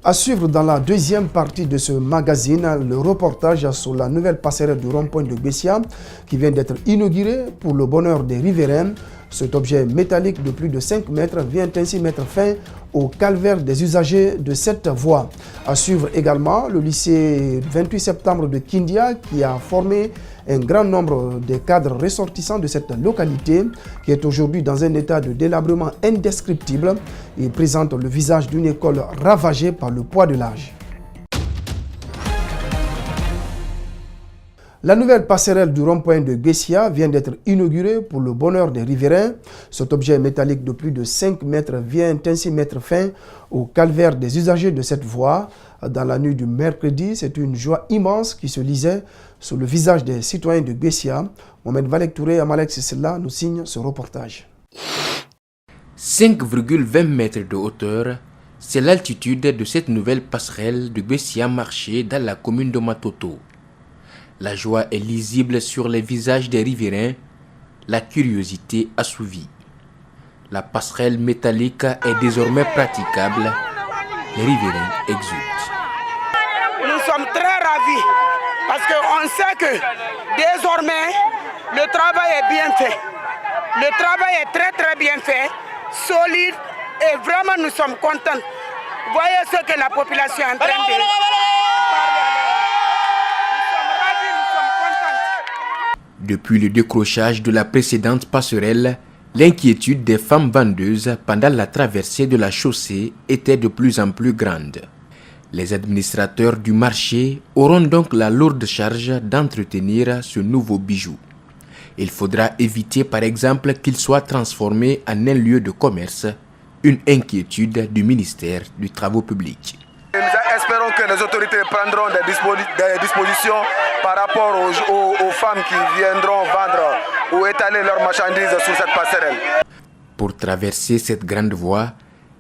À suivre dans la deuxième partie de ce magazine, le reportage sur la nouvelle passerelle du rond-point de Gbessia qui vient d'être inaugurée pour le bonheur des riverains. Cet objet métallique de plus de 5 mètres vient ainsi mettre fin au calvaire des usagers de cette voie. À suivre également le lycée 28 septembre de Kindia qui a formé un grand nombre de cadres ressortissants de cette localité qui est aujourd'hui dans un état de délabrement indescriptible. Il présente le visage d'une école ravagée par le poids de l'âge. La nouvelle passerelle du rond-point de Gbessia vient d'être inaugurée pour le bonheur des riverains. Cet objet métallique de plus de 5 mètres vient ainsi mettre fin au calvaire des usagers de cette voie. Dans la nuit du mercredi, c'est une joie immense qui se lisait sur le visage des citoyens de Gbessia. Mohamed Valek Touré et Amalek Sissela nous signent ce reportage. 5,20 mètres de hauteur, c'est l'altitude de cette nouvelle passerelle de Gbessia marché dans la commune de Matoto. La joie est lisible sur les visages des riverains, la curiosité assouvie. La passerelle métallique est désormais praticable, les riverains exultent. Nous sommes très ravis parce qu'on sait que désormais le travail est bien fait. Le travail est très bien fait, solide et vraiment nous sommes contents. Voyez ce que la population est en train de faire. Depuis le décrochage de la précédente passerelle, l'inquiétude des femmes vendeuses pendant la traversée de la chaussée était de plus en plus grande. Les administrateurs du marché auront donc la lourde charge d'entretenir ce nouveau bijou. Il faudra éviter par exemple qu'il soit transformé en un lieu de commerce, une inquiétude du ministère des Travaux publics. Nous espérons que les autorités prendront des dispositions par rapport aux femmes qui viendront vendre ou étaler leurs marchandises sur cette passerelle. Pour traverser cette grande voie,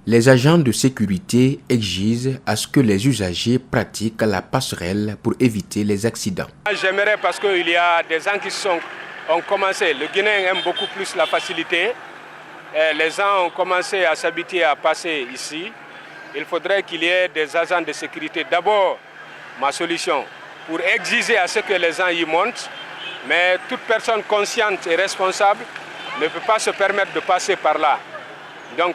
les agents de sécurité exigent à ce que les usagers pratiquent la passerelle pour éviter les accidents. J'aimerais parce qu'il y a des gens qui ont commencé, le Guinéen aime beaucoup plus la facilité. Les gens ont commencé à s'habituer à passer ici. Il faudrait qu'il y ait des agents de sécurité. D'abord, ma solution, pour exiger à ce que les gens y montent, mais toute personne consciente et responsable ne peut pas se permettre de passer par là. Donc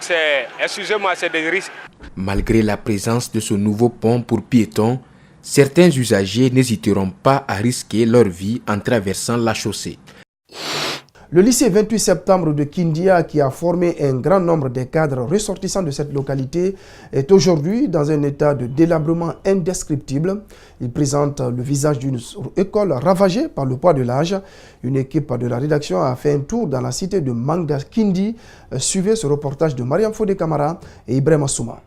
excusez-moi, c'est des risques. Malgré la présence de ce nouveau pont pour piétons, certains usagers n'hésiteront pas à risquer leur vie en traversant la chaussée. Le lycée 28 septembre de Kindia, qui a formé un grand nombre de cadres ressortissants de cette localité, est aujourd'hui dans un état de délabrement indescriptible. Il présente le visage d'une école ravagée par le poids de l'âge. Une équipe de la rédaction a fait un tour dans la cité de Manga Kindi. Suivez ce reportage de Mariam Fodé Camara et Ibrahim Assouma.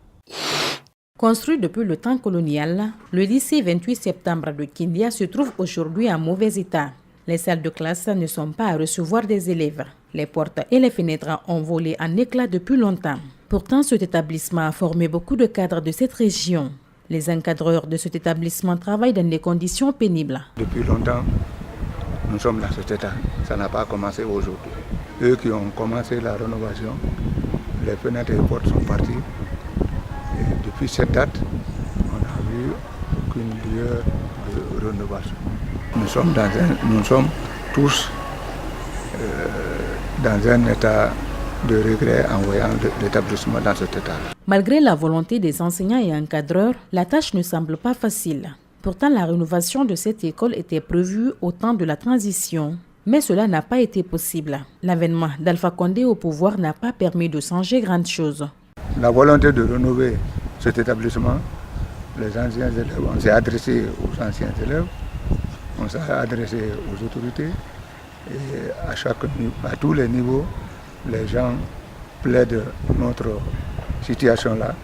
Construit depuis le temps colonial, le lycée 28 septembre de Kindia se trouve aujourd'hui en mauvais état. Les salles de classe ne sont pas à recevoir des élèves. Les portes et les fenêtres ont volé en éclats depuis longtemps. Pourtant, cet établissement a formé beaucoup de cadres de cette région. Les encadreurs de cet établissement travaillent dans des conditions pénibles. Depuis longtemps, nous sommes dans cet état. Ça n'a pas commencé aujourd'hui. Eux qui ont commencé la rénovation, les fenêtres et les portes sont parties. Et depuis cette date, on n'a vu aucune lueur de rénovation. Nous sommes tous dans un état de regret en voyant l'établissement dans cet état. Malgré la volonté des enseignants et encadreurs, la tâche ne semble pas facile. Pourtant, la rénovation de cette école était prévue au temps de la transition. Mais cela n'a pas été possible. L'avènement d'Alpha Condé au pouvoir n'a pas permis de changer grande chose. La volonté de rénover cet établissement, les anciens élèves, on s'est adressé aux anciens élèves, on s'est adressé aux autorités et à tous les niveaux, les gens plaident notre situation-là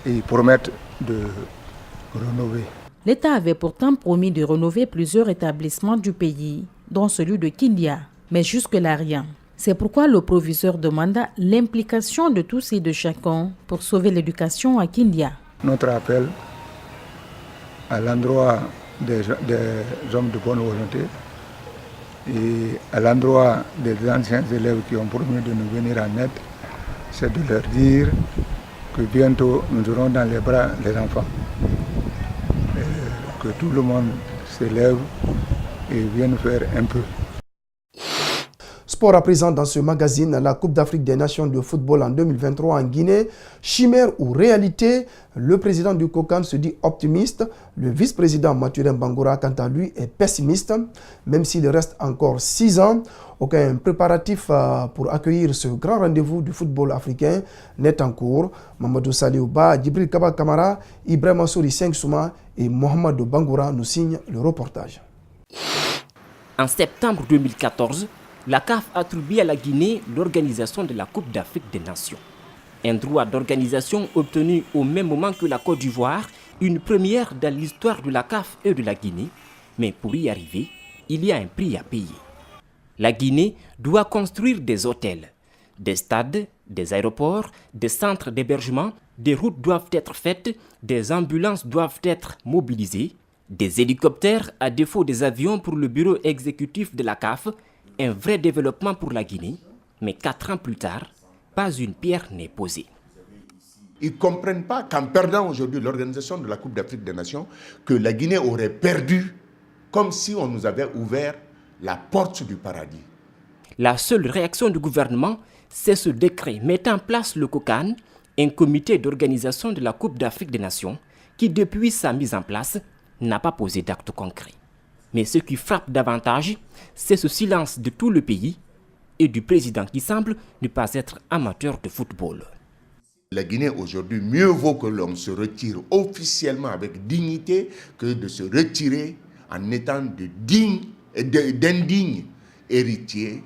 et promettent de rénover. L'État avait pourtant promis de rénover plusieurs établissements du pays, dont celui de Kindia, mais jusque-là rien. C'est pourquoi le proviseur demanda l'implication de tous et de chacun pour sauver l'éducation à Kindia. Notre appel à l'endroit des hommes de bonne volonté et à l'endroit des anciens élèves qui ont promis de nous venir en aide, c'est de leur dire que bientôt nous aurons dans les bras les enfants. Et que tout le monde s'élève et vienne faire un peu. Sport à présent dans ce magazine, la Coupe d'Afrique des Nations de football en 2023 en Guinée. Chimère ou réalité, le président du COCAN se dit optimiste. Le vice-président Mathurin Bangoura, quant à lui, est pessimiste. Même s'il reste encore 6 ans, aucun préparatif pour accueillir ce grand rendez-vous du football africain n'est en cours. Mamadou Saliouba, Djibril Kaba Kamara, Ibrahim Souri Souma et Mohamed Bangoura nous signent le reportage. En septembre 2014, la CAF attribue à la Guinée l'organisation de la Coupe d'Afrique des Nations. Un droit d'organisation obtenu au même moment que la Côte d'Ivoire, une première dans l'histoire de la CAF et de la Guinée. Mais pour y arriver, il y a un prix à payer. La Guinée doit construire des hôtels, des stades, des aéroports, des centres d'hébergement, des routes doivent être faites, des ambulances doivent être mobilisées, des hélicoptères à défaut des avions pour le bureau exécutif de la CAF. Un vrai développement pour la Guinée, mais 4 ans plus tard, pas une pierre n'est posée. Ils ne comprennent pas qu'en perdant aujourd'hui l'organisation de la Coupe d'Afrique des Nations, que la Guinée aurait perdu comme si on nous avait ouvert la porte du paradis. La seule réaction du gouvernement, c'est ce décret mettant en place le COCAN, un comité d'organisation de la Coupe d'Afrique des Nations, qui depuis sa mise en place, n'a pas posé d'acte concret. Mais ce qui frappe davantage, c'est ce silence de tout le pays et du président qui semble ne pas être amateur de football. La Guinée aujourd'hui, mieux vaut que l'on se retire officiellement avec dignité que de se retirer en étant d'indignes héritiers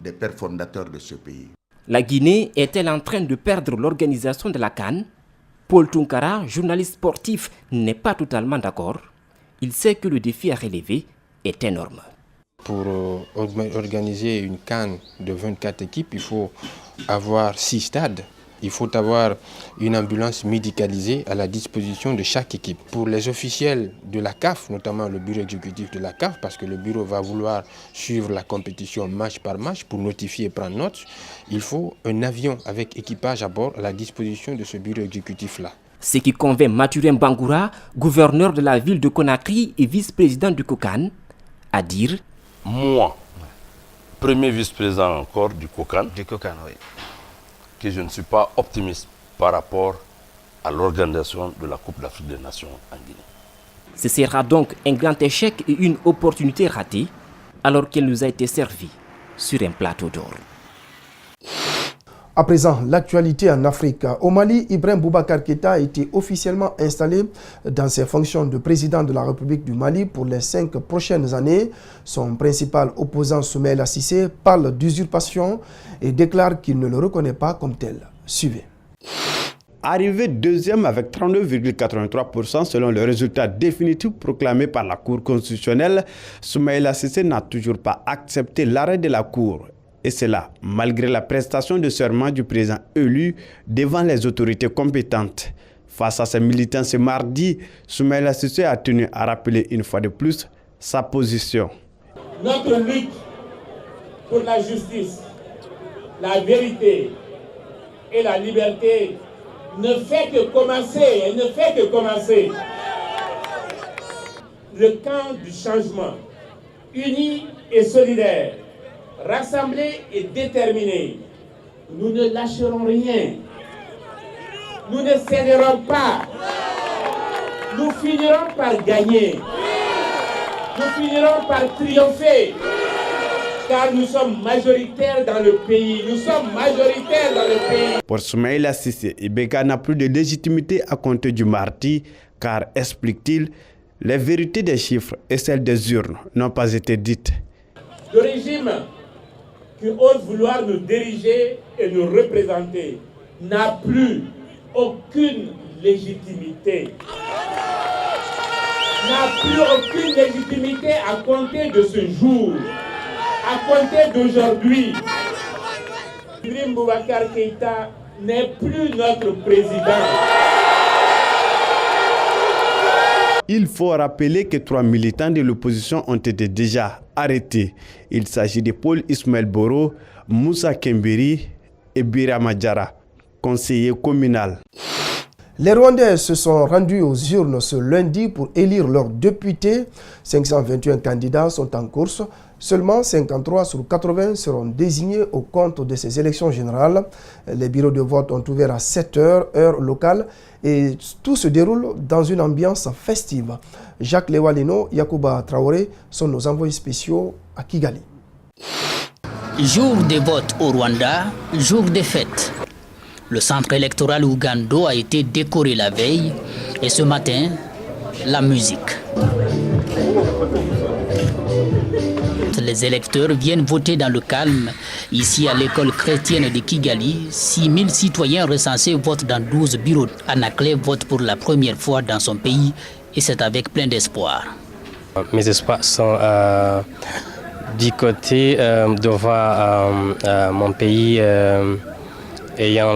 des pères fondateurs de ce pays. La Guinée est-elle en train de perdre l'organisation de la CAN? Paul Tunkara, journaliste sportif, n'est pas totalement d'accord. Il sait que le défi à relever est énorme. Pour organiser une CAN de 24 équipes, il faut avoir 6 stades. Il faut avoir une ambulance médicalisée à la disposition de chaque équipe. Pour les officiels de la CAF, notamment le bureau exécutif de la CAF, parce que le bureau va vouloir suivre la compétition match par match pour notifier et prendre note, il faut un avion avec équipage à bord à la disposition de ce bureau exécutif-là. Ce qui convainc Mathurin Bangoura, gouverneur de la ville de Conakry et vice-président du COCAN, à dire « Moi, premier vice-président encore du COCAN, oui, que je ne suis pas optimiste par rapport à l'organisation de la Coupe d'Afrique des Nations en Guinée. » Ce sera donc un grand échec et une opportunité ratée, alors qu'elle nous a été servie sur un plateau d'or. À présent, l'actualité en Afrique. Au Mali, Ibrahim Boubacar Keïta a été officiellement installé dans ses fonctions de président de la République du Mali pour les 5 prochaines années. Son principal opposant, Soumaïla Cissé, parle d'usurpation et déclare qu'il ne le reconnaît pas comme tel. Suivez. Arrivé deuxième avec 32,83% selon le résultat définitif proclamé par la Cour constitutionnelle, Soumaïla Cissé n'a toujours pas accepté l'arrêt de la Cour. Et cela, malgré la prestation de serment du président élu devant les autorités compétentes. Face à ces militants ce mardi, Soumaïla Cissé a tenu à rappeler une fois de plus sa position. Notre lutte pour la justice, la vérité et la liberté ne fait que commencer, elle ne fait que commencer. Le camp du changement, uni et solidaire, rassemblés et déterminés, nous ne lâcherons rien. Nous ne céderons pas. Nous finirons par gagner. Nous finirons par triompher. Car nous sommes majoritaires dans le pays. Nous sommes majoritaires dans le pays. Pour Soumaïla Cissé, Ibeka n'a plus de légitimité à compter du mardi, car, explique-t-il, les vérités des chiffres et celles des urnes n'ont pas été dites. Le régime qui ose vouloir nous diriger et nous représenter n'a plus aucune légitimité. N'a plus aucune légitimité à compter de ce jour, à compter d'aujourd'hui. Ibrahim Boubacar Keïta n'est plus notre président. Il faut rappeler que 3 militants de l'opposition ont été déjà arrêtés. Il s'agit de Paul Ismaël Boro, Moussa Kembiri et Birama Diarra. conseiller communal. Les Rwandais se sont rendus aux urnes ce lundi pour élire leurs députés. 521 candidats sont en course. Seulement 53 sur 80 seront désignés au compte de ces élections générales. Les bureaux de vote ont ouvert à 7 h, heure locale, et tout se déroule dans une ambiance festive. Jacques Lewalino, Yacouba Traoré sont nos envoyés spéciaux à Kigali. Jour de vote au Rwanda, jour de fête. Le centre électoral Ougando a été décoré la veille et ce matin, la musique. Les électeurs viennent voter dans le calme. Ici, à l'école chrétienne de Kigali, 6000 citoyens recensés votent dans 12 bureaux. Anakle vote pour la première fois dans son pays et c'est avec plein d'espoir. Mes espoirs sont du côté de voir mon pays ayant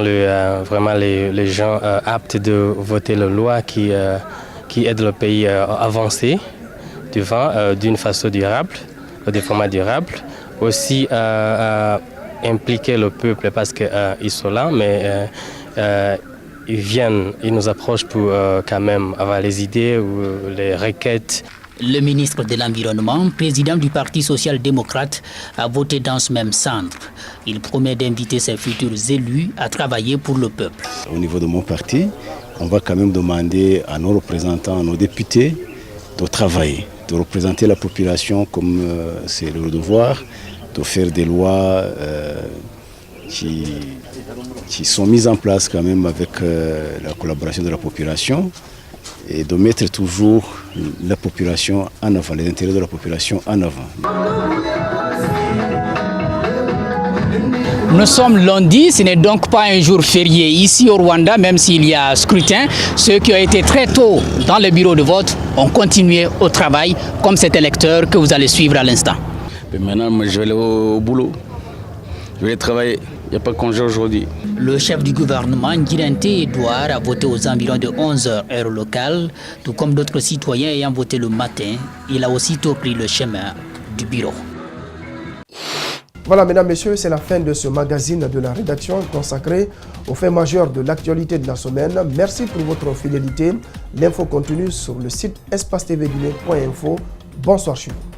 vraiment les gens aptes de voter la loi qui aide le pays à avancer devant d'une façon durable, de format durable. Aussi impliquer le peuple parce qu'ils sont là, mais ils nous approchent pour quand même avoir les idées ou les requêtes. Le ministre de l'Environnement, président du Parti social-démocrate, a voté dans ce même centre. Il promet d'inviter ses futurs élus à travailler pour le peuple. Au niveau de mon parti, on va quand même demander à nos représentants, à nos députés, de travailler, de représenter la population comme c'est leur devoir, de faire des lois qui sont mises en place quand même avec la collaboration de la population, et de mettre toujours la population en avant, les intérêts de la population en avant. Nous sommes lundi, ce n'est donc pas un jour férié ici au Rwanda, même s'il y a scrutin. Ceux qui ont été très tôt dans le bureau de vote ont continué au travail, comme cet électeur que vous allez suivre à l'instant. Maintenant, je vais aller au boulot, je vais travailler. Il n'y a pas de congé aujourd'hui. Le chef du gouvernement, Ngirente Edouard, a voté aux environs de 11 h heure locale, tout comme d'autres citoyens ayant voté le matin. Il a aussitôt pris le chemin du bureau. Voilà, mesdames, messieurs, c'est la fin de ce magazine de la rédaction consacré aux faits majeurs de l'actualité de la semaine. Merci pour votre fidélité. L'info continue sur le site espacetvguinée.info. Bonsoir chez vous.